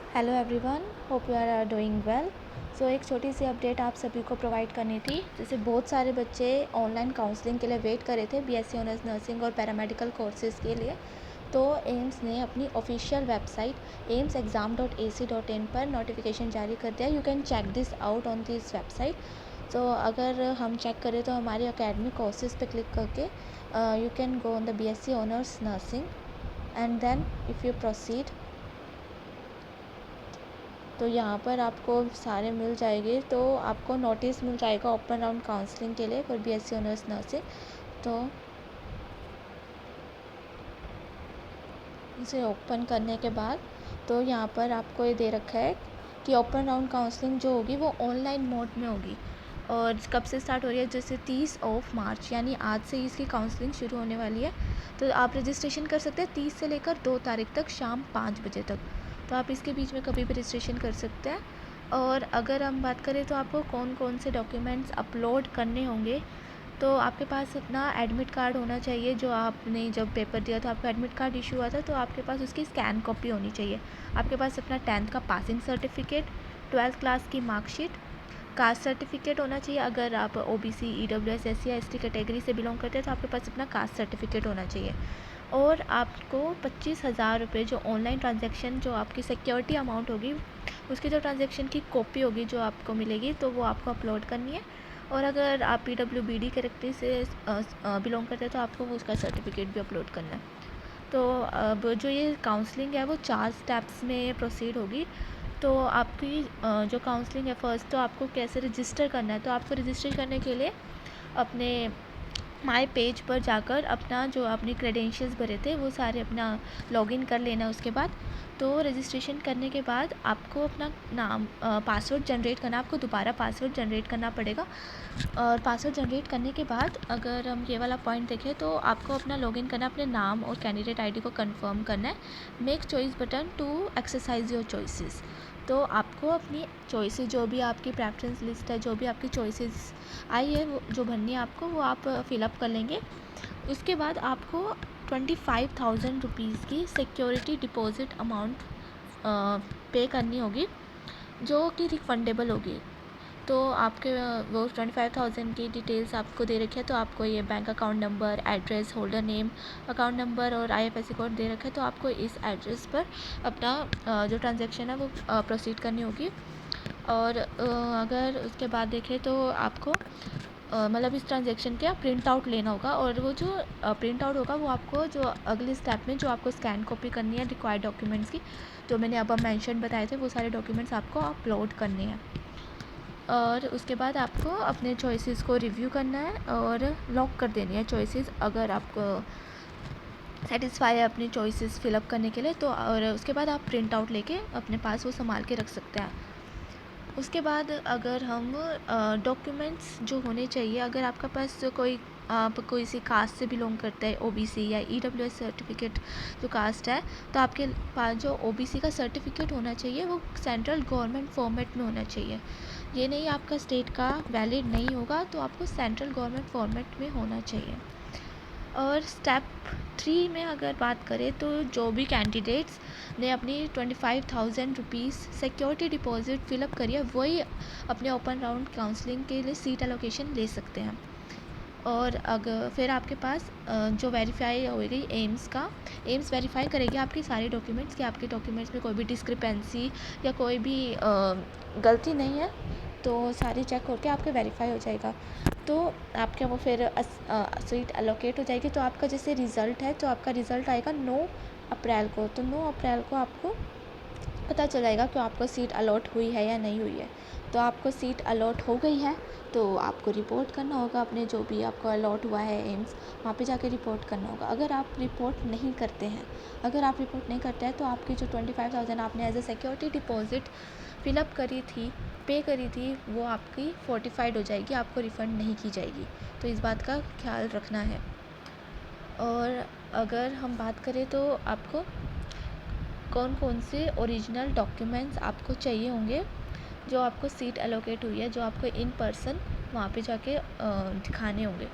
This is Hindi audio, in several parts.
Hello everyone, hope you are doing well. So एक छोटी सी अपडेट आप सभी को प्रोवाइड करनी थी। जैसे बहुत सारे बच्चे ऑनलाइन काउंसलिंग के लिए वेट कर रहे थे बीएससी ऑनर्स नर्सिंग और पैरामेडिकल कोर्सेज़ के लिए। तो एम्स ने अपनी ऑफिशियल वेबसाइट amsexam.ac.in पर नोटिफिकेशन जारी कर दिया। You can check this out on this website. So अगर हम चेक करें तो हमारे अकेडमिक कोर्सेज़ पे क्लिक करके you can go on the BSc honours nursing and then if you proceed तो यहाँ पर आपको सारे मिल जाएंगे। तो आपको नोटिस मिल जाएगा ओपन राउंड काउंसलिंग के लिए फॉर बीएससी ऑनर्स नर्सिंग। तो इसे ओपन करने के बाद तो यहाँ पर आपको ये दे रखा है कि ओपन राउंड काउंसलिंग जो होगी वो ऑनलाइन मोड में होगी। और कब से स्टार्ट हो रही है, जैसे 30 मार्च यानी आज से इसकी काउंसलिंग शुरू होने वाली है। तो आप रजिस्ट्रेशन कर सकते हैं 30 से लेकर 2 तारीख तक शाम 5 बजे तक। तो आप इसके बीच में कभी भी रजिस्ट्रेशन कर सकते हैं। और अगर हम बात करें तो आपको कौन कौन से डॉक्यूमेंट्स अपलोड करने होंगे, तो आपके पास अपना एडमिट कार्ड होना चाहिए। जो आपने जब पेपर दिया था आपको एडमिट कार्ड इशू हुआ था, तो आपके पास उसकी स्कैन कॉपी होनी चाहिए। आपके पास अपना 10th का पासिंग सर्टिफिकेट, 12th क्लास की मार्कशीट, कास्ट सर्टिफिकेट होना चाहिए। अगर आप ओबीसी, ईडब्ल्यूएस, एससी या एसटी कैटेगरी से बिलोंग करते हैं तो आपके पास अपना कास्ट सर्टिफिकेट होना चाहिए। और आपको 25,000 रुपये जो ऑनलाइन ट्रांजैक्शन जो आपकी सिक्योरिटी अमाउंट होगी उसकी जो ट्रांजैक्शन की कॉपी होगी जो आपको मिलेगी, तो वो आपको अपलोड करनी है। और अगर आप पीडब्ल्यूबीडी कैटेगरी से बिलोंग करते हैं तो आपको वो उसका सर्टिफिकेट भी अपलोड करना है। तो अब जो ये काउंसलिंग है वो 4 स्टेप्स में प्रोसीड होगी। तो आपकी जो काउंसलिंग है, फर्स्ट तो आपको कैसे रजिस्टर करना है। तो आपको रजिस्टर करने के लिए अपने माय पेज पर जाकर अपना जो आपने क्रेडेंशियल्स भरे थे वो सारे अपना लॉगिन कर लेना। उसके बाद तो रजिस्ट्रेशन करने के बाद आपको अपना नाम पासवर्ड जनरेट करना, आपको दोबारा पासवर्ड जनरेट करना पड़ेगा। और पासवर्ड जनरेट करने के बाद अगर हम ये वाला पॉइंट देखें तो आपको अपना लॉगिन करना, अपने नाम और कैंडिडेट आईडी को कंफर्म करना है। Make choice button to exercise your choices. तो आपको अपनी चॉइसेस जो भी आपकी प्रेफरेंस लिस्ट है, जो भी आपकी चॉइसेस आई है वो जो भरनी है आपको, वो आप फिलअप कर लेंगे। उसके बाद आपको 25,000 रुपीज़ की सिक्योरिटी डिपॉज़िट अमाउंट पे करनी होगी जो कि रिफंडेबल होगी। तो आपके वो 25,000 की डिटेल्स आपको दे रखी है। तो आपको ये bank account number, address, holder name, account number और आईएफएससी कोड दे रखा है। तो आपको इस एड्रेस पर अपना जो ट्रांजैक्शन है वो प्रोसीड करनी होगी। और अगर उसके बाद देखें तो आपको मतलब इस ट्रांजैक्शन का प्रिंट आउट लेना होगा। और वो जो प्रिंट आउट होगा वो आपको जो अगले स्टेप में जो आपको स्कैन कॉपी करनी है रिक्वायर्ड डॉक्यूमेंट्स की, जो मैंने अब मेंशन बताए थे, वो सारे डॉक्यूमेंट्स आपको अपलोड करने हैं। और उसके बाद आपको अपने चॉइसेस को रिव्यू करना है और लॉक कर देनी है चॉइसेस। अगर आपको सेटिस्फाई है अपनी चॉइसेस फिलअप करने के लिए तो, और उसके बाद आप प्रिंट आउट लेके अपने पास वो संभाल के रख सकते हैं। उसके बाद अगर हम डॉक्यूमेंट्स जो होने चाहिए, अगर आपका पास कोई आप कोई सी कास्ट से बिलोंग करता है, ओबीसी या ईडब्ल्यूएस सर्टिफिकेट जो कास्ट है, तो आपके पास जो ओबीसी का सर्टिफिकेट होना चाहिए वो सेंट्रल गवर्नमेंट फॉर्मेट में होना चाहिए। ये नहीं आपका स्टेट का वैलिड नहीं होगा, तो आपको सेंट्रल गवर्नमेंट फॉर्मेट में होना चाहिए। और स्टेप 3 में अगर बात करें तो जो भी कैंडिडेट्स ने अपनी 25,000 रुपीज़ सिक्योरिटी डिपॉजिट फिलअप करी है वही अपने ओपन राउंड काउंसलिंग के लिए सीट एलोकेशन ले सकते हैं। और अगर फिर आपके पास जो वेरीफाई होगी एम्स वेरीफाई करेगी आपकी सारे डॉक्यूमेंट्स कि आपके डॉक्यूमेंट्स में कोई भी डिस्क्रिपेंसी या कोई भी गलती नहीं है, तो सारी चेक करके आपके वेरीफाई हो जाएगा। तो आपके वो फिर सीट एलोकेट हो जाएगी। तो आपका जैसे रिज़ल्ट है, तो आपका रिज़ल्ट आएगा 9 अप्रैल को। तो 9 अप्रैल को आपको पता चल जाएगा कि आपको सीट अलॉट हुई है या नहीं हुई है। तो आपको सीट अलॉट हो गई है तो आपको रिपोर्ट करना होगा अपने जो भी आपको अलॉट हुआ है एम्स, वहाँ पे जाके रिपोर्ट करना होगा। अगर आप रिपोर्ट नहीं करते हैं तो आपकी जो 25,000 आपने as a security deposit fill up करी थी, पे करी थी, वो आपकी फोर्टिफाइड हो जाएगी, आपको रिफ़ंड नहीं की जाएगी। तो इस बात का ख्याल रखना है। और अगर हम बात करें तो आपको कौन कौन से ओरिजिनल डॉक्यूमेंट्स आपको चाहिए होंगे जो आपको सीट एलोकेट हुई है, जो आपको इन पर्सन वहाँ पे जाके दिखाने होंगे।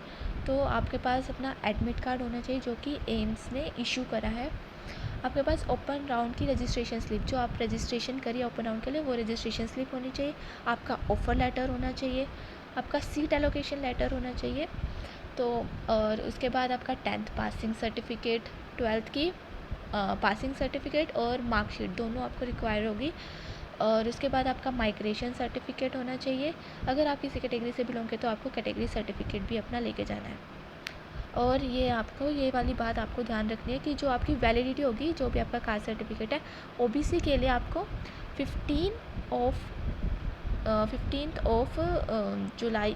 तो आपके पास अपना एडमिट कार्ड होना चाहिए जो कि एम्स ने इशू करा है। आपके पास ओपन राउंड की रजिस्ट्रेशन स्लिप, जो आप रजिस्ट्रेशन करिए ओपन राउंड के लिए, वो रजिस्ट्रेशन स्लिप होनी चाहिए, आपका ऑफ़र लेटर होना चाहिए, आपका सीट एलोकेशन लेटर होना चाहिए। तो और उसके बाद आपका 10th पासिंग सर्टिफिकेट, 12th की पासिंग सर्टिफिकेट और मार्कशीट दोनों आपको रिक्वायर होगी। और उसके बाद आपका माइग्रेशन सर्टिफिकेट होना चाहिए। अगर आप किसी कैटेगरी से बिलोंग करते तो आपको कैटेगरी सर्टिफिकेट भी अपना लेके जाना है। और ये आपको ये वाली बात आपको ध्यान रखनी है कि जो आपकी वैलिडिटी होगी, जो भी आपका कास्ट सर्टिफिकेट है, ओबीसी के लिए आपको 15th of July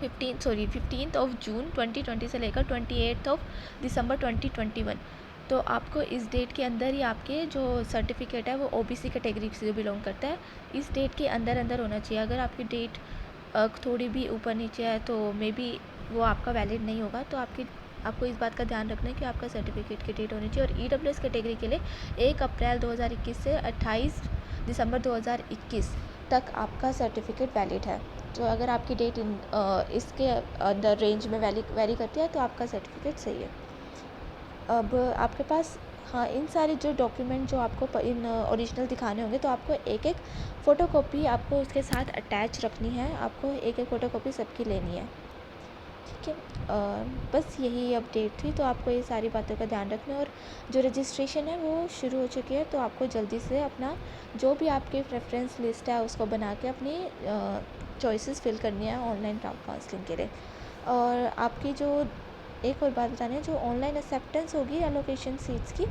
15th of June 2020 से लेकर 28th ऑफ दिसंबर 2021, तो आपको इस डेट के अंदर ही आपके जो सर्टिफिकेट है वो ओबीसी कैटेगरी से बिलोंग करता है, इस डेट के अंदर अंदर होना चाहिए। अगर आपकी डेट थोड़ी भी ऊपर नीचे है तो मे बी वो आपका वैलिड नहीं होगा। तो आपको इस बात का ध्यान रखना है कि आपका सर्टिफिकेट की डेट होनी चाहिए। और ईडब्ल्यूएस कैटेगरी के लिए 1 अप्रैल 2021 से 28 दिसंबर 2021 तक आपका सर्टिफिकेट वैलिड है। तो अगर आपकी डेट इसके अंदर रेंज में वैरी करती है तो आपका सर्टिफिकेट सही है। अब आपके पास हाँ, इन सारे जो डॉक्यूमेंट जो आपको इन ओरिजिनल दिखाने होंगे, तो आपको एक एक फ़ोटोकॉपी आपको उसके साथ अटैच रखनी है, आपको एक एक फ़ोटोकॉपी सबकी लेनी है, ठीक है। बस यही अपडेट थी, तो आपको ये सारी बातों का ध्यान रखना है। और जो रजिस्ट्रेशन है वो शुरू हो चुकी है, तो आपको जल्दी से अपना जो भी आपकी प्रेफरेंस लिस्ट है उसको बना के अपनी चॉइसेस फिल करनी है ऑनलाइन काउंसलिंग के लिए। और आपकी जो एक और बात बतानी है, जो ऑनलाइन एक्सेप्टेंस होगी एलोकेशन सीट्स की,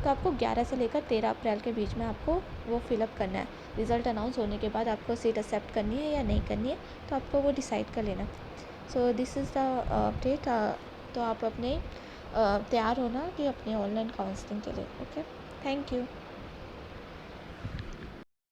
तो आपको 11 से लेकर 13 अप्रैल के बीच में आपको वो फिलअप करना है। रिज़ल्ट अनाउंस होने के बाद आपको सीट एक्सेप्ट करनी है या नहीं करनी है, तो आपको वो डिसाइड कर लेना। So this is the update. तो आप अपने तैयार होना कि अपने ऑनलाइन काउंसलिंग के लिए। Okay, thank you.